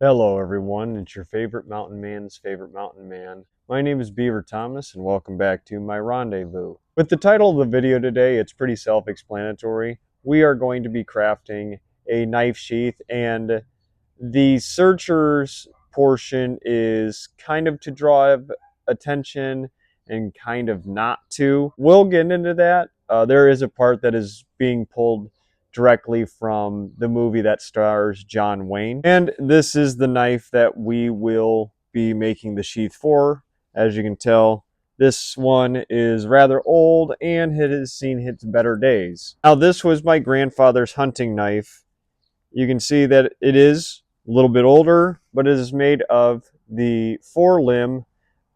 Hello everyone, it's your favorite mountain man's favorite mountain man. My name is Beaver Thomas and welcome back to my rendezvous. With the title of the video today, it's pretty self-explanatory. We are going to be crafting a knife sheath, and the searchers portion is kind of to draw attention and kind of not to. We'll get into that. There is a part that is being pulled directly from the movie that stars John Wayne. And this is the knife that we will be making the sheath for. As you can tell, this one is rather old and it has seen its better days. Now, this was my grandfather's hunting knife. You can see that it is a little bit older, but it is made of the forelimb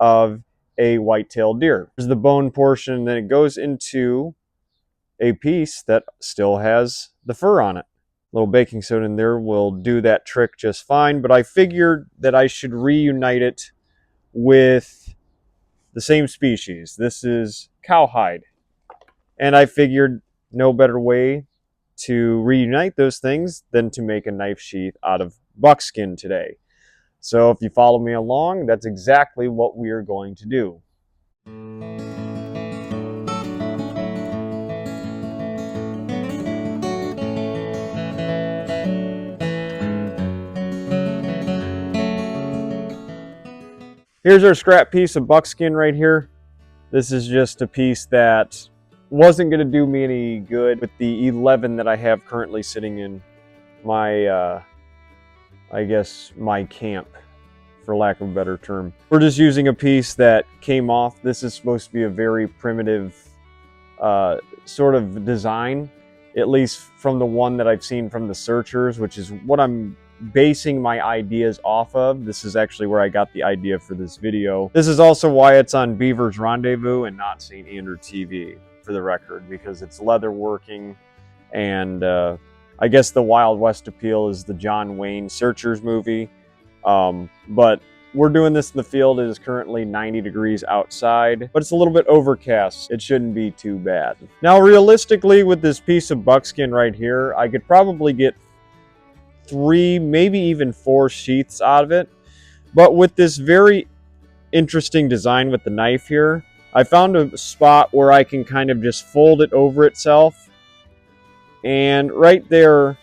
of a white-tailed deer. There's the bone portion, then it goes into a piece that still has the fur on it. A little baking soda in there will do that trick just fine, but I figured that I should reunite it with the same species. This is cowhide. And I figured no better way to reunite those things than to make a knife sheath out of buckskin today. So if you follow me along, that's exactly what we are going to do. Here's our scrap piece of buckskin right here. This is just a piece that wasn't going to do me any good with the 11 that I have currently sitting in my, I guess, my camp, for lack of a better term. We're just using a piece that came off. This is supposed to be a very primitive sort of design, at least from the one that I've seen from the searchers, which is what I'm basing my ideas off of. This is actually where I got the idea for this video. This is also why it's on Beaver's Rendezvous and not St. Andrew TV, for the record, because it's leather working, and I guess the Wild West appeal is the John Wayne Searchers movie. But we're doing this in the field. It is currently 90 degrees outside, but it's a little bit overcast. It shouldn't be too bad. Now, realistically, with this piece of buckskin right here, I could probably get 3, maybe even 4 sheaths out of it. But with this very interesting design with the knife here, I found a spot where I can kind of just fold it over itself. And right there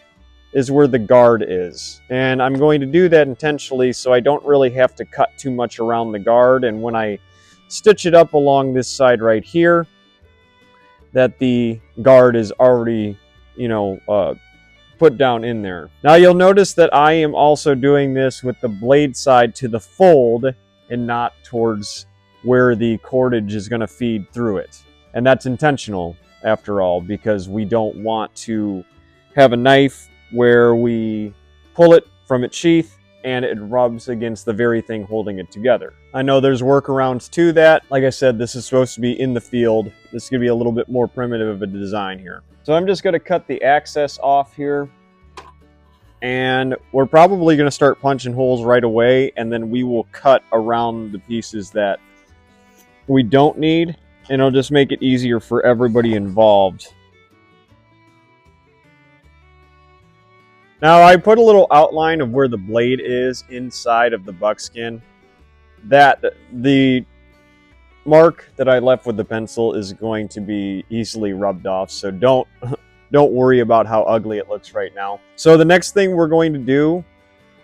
is where the guard is. And I'm going to do that intentionally so I don't really have to cut too much around the guard. And when I stitch it up along this side right here, that the guard is already, put down in there. Now you'll notice that I am also doing this with the blade side to the fold and not towards where the cordage is going to feed through it. And that's intentional, after all, because we don't want to have a knife where we pull it from its sheath and it rubs against the very thing holding it together. I know there's workarounds to that. Like I said, this is supposed to be in the field. This is going to be a little bit more primitive of a design here. So I'm just going to cut the access off here. And we're probably going to start punching holes right away, and then we will cut around the pieces that we don't need, and it'll just make it easier for everybody involved. Now, I put a little outline of where the blade is inside of the buckskin. That the mark that I left with the pencil is going to be easily rubbed off, so don't worry about how ugly it looks right now. So the next thing we're going to do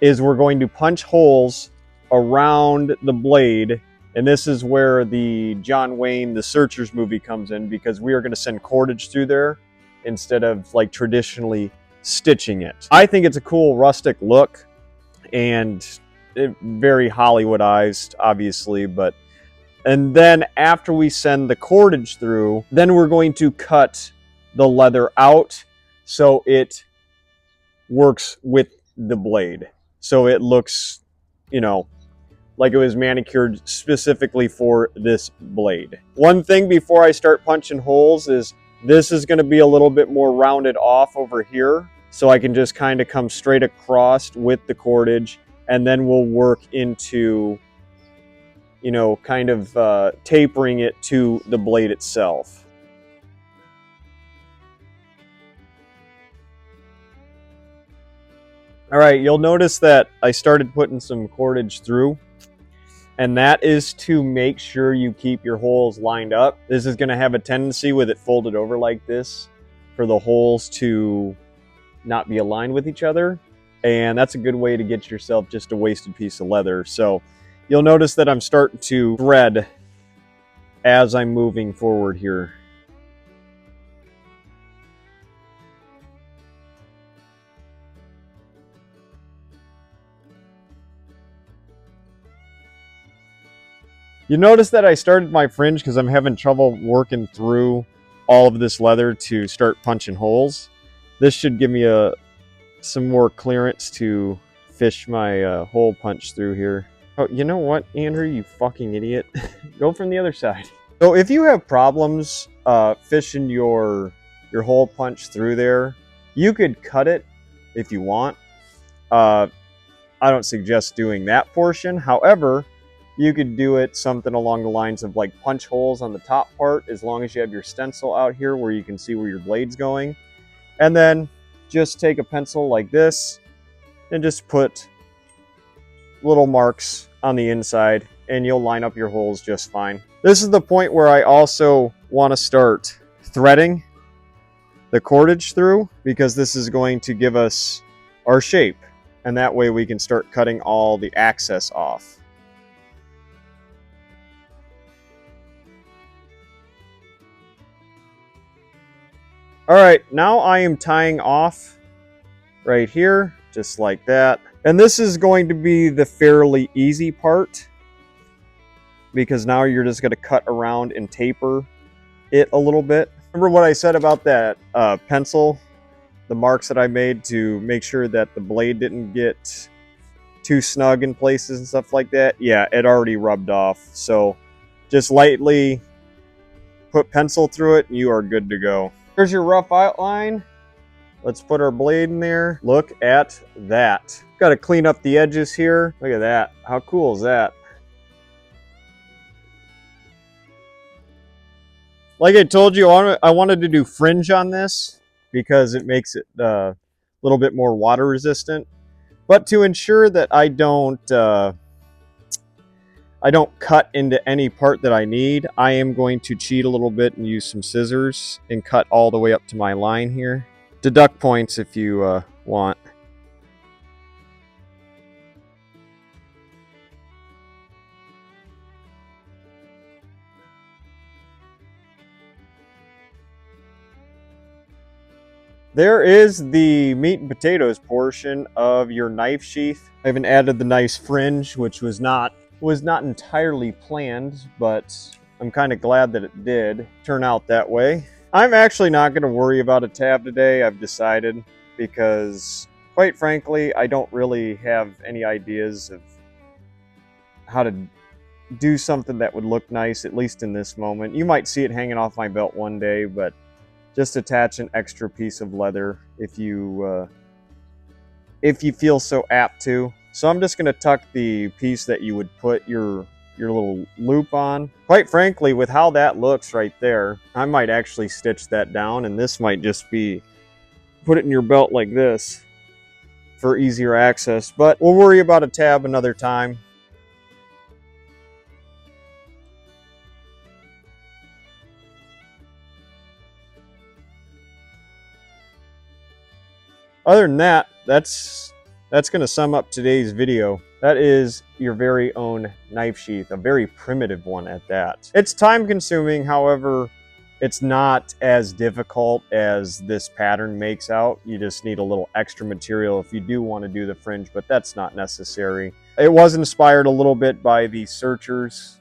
is we're going to punch holes around the blade, and this is where the John Wayne, the Searchers movie comes in, because we are going to send cordage through there instead of like traditionally stitching it. I think it's a cool rustic look and very Hollywoodized, obviously, and then after we send the cordage through, then we're going to cut the leather out so it works with the blade. So it looks, like it was manicured specifically for this blade. One thing before I start punching holes is this is going to be a little bit more rounded off over here, so I can just kind of come straight across with the cordage, and then we'll work into, kind of tapering it to the blade itself. All right, you'll notice that I started putting some cordage through, and that is to make sure you keep your holes lined up. This is gonna have a tendency with it folded over like this for the holes to not be aligned with each other. And that's a good way to get yourself just a wasted piece of leather. So you'll notice that I'm starting to thread as I'm moving forward here. You notice that I started my fringe because I'm having trouble working through all of this leather to start punching holes. This should give me some more clearance to fish my hole punch through here. Oh, you know what, Andrew, you fucking idiot. Go from the other side. So if you have problems fishing your hole punch through there, you could cut it if you want. I don't suggest doing that portion. However, you could do it something along the lines of like punch holes on the top part, as long as you have your stencil out here where you can see where your blade's going. And then just take a pencil like this and just put little marks on the inside, and you'll line up your holes just fine. This is the point where I also want to start threading the cordage through, because this is going to give us our shape, and that way we can start cutting all the excess off. All right, now I am tying off right here, just like that. And this is going to be the fairly easy part, because now you're just gonna cut around and taper it a little bit. Remember what I said about that pencil, the marks that I made to make sure that the blade didn't get too snug in places and stuff like that? Yeah, it already rubbed off. So just lightly put pencil through it and you are good to go. Here's your rough outline. Let's put our blade in there. Look at that. Got to clean up the edges here. Look at that. How cool is that? Like I told you, I wanted to do fringe on this because it makes it a little bit more water resistant. But to ensure that I don't cut into any part that I need, I am going to cheat a little bit and use some scissors and cut all the way up to my line here. Deduct points if you want. There is the meat and potatoes portion of your knife sheath. I haven't added the nice fringe, which was not entirely planned, but I'm kind of glad that it did turn out that way. I'm actually not going to worry about a tab today, I've decided, because quite frankly, I don't really have any ideas of how to do something that would look nice, at least in this moment. You might see it hanging off my belt one day, but just attach an extra piece of leather if you feel so apt to. So I'm just going to tuck the piece that you would put your little loop on. Quite frankly, with how that looks right there, I might actually stitch that down, and this might just be put it in your belt like this for easier access. But we'll worry about a tab another time. Other than that, that's going to sum up today's video. That is your very own knife sheath, a very primitive one at that. It's time consuming, however, it's not as difficult as this pattern makes out. You just need a little extra material if you do want to do the fringe, but that's not necessary. It was inspired a little bit by the Searchers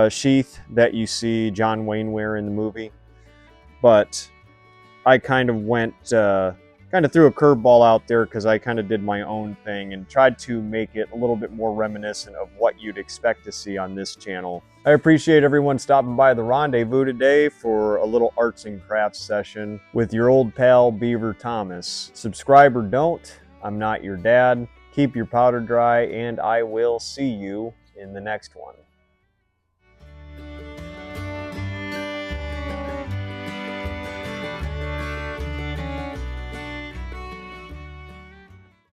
sheath that you see John Wayne wear in the movie, but I kind of went kind of threw a curveball out there because I kind of did my own thing and tried to make it a little bit more reminiscent of what you'd expect to see on this channel. I appreciate everyone stopping by the Rendezvous today for a little arts and crafts session with your old pal Beaver Thomas. Subscribe or don't, I'm not your dad. Keep your powder dry, and I will see you in the next one.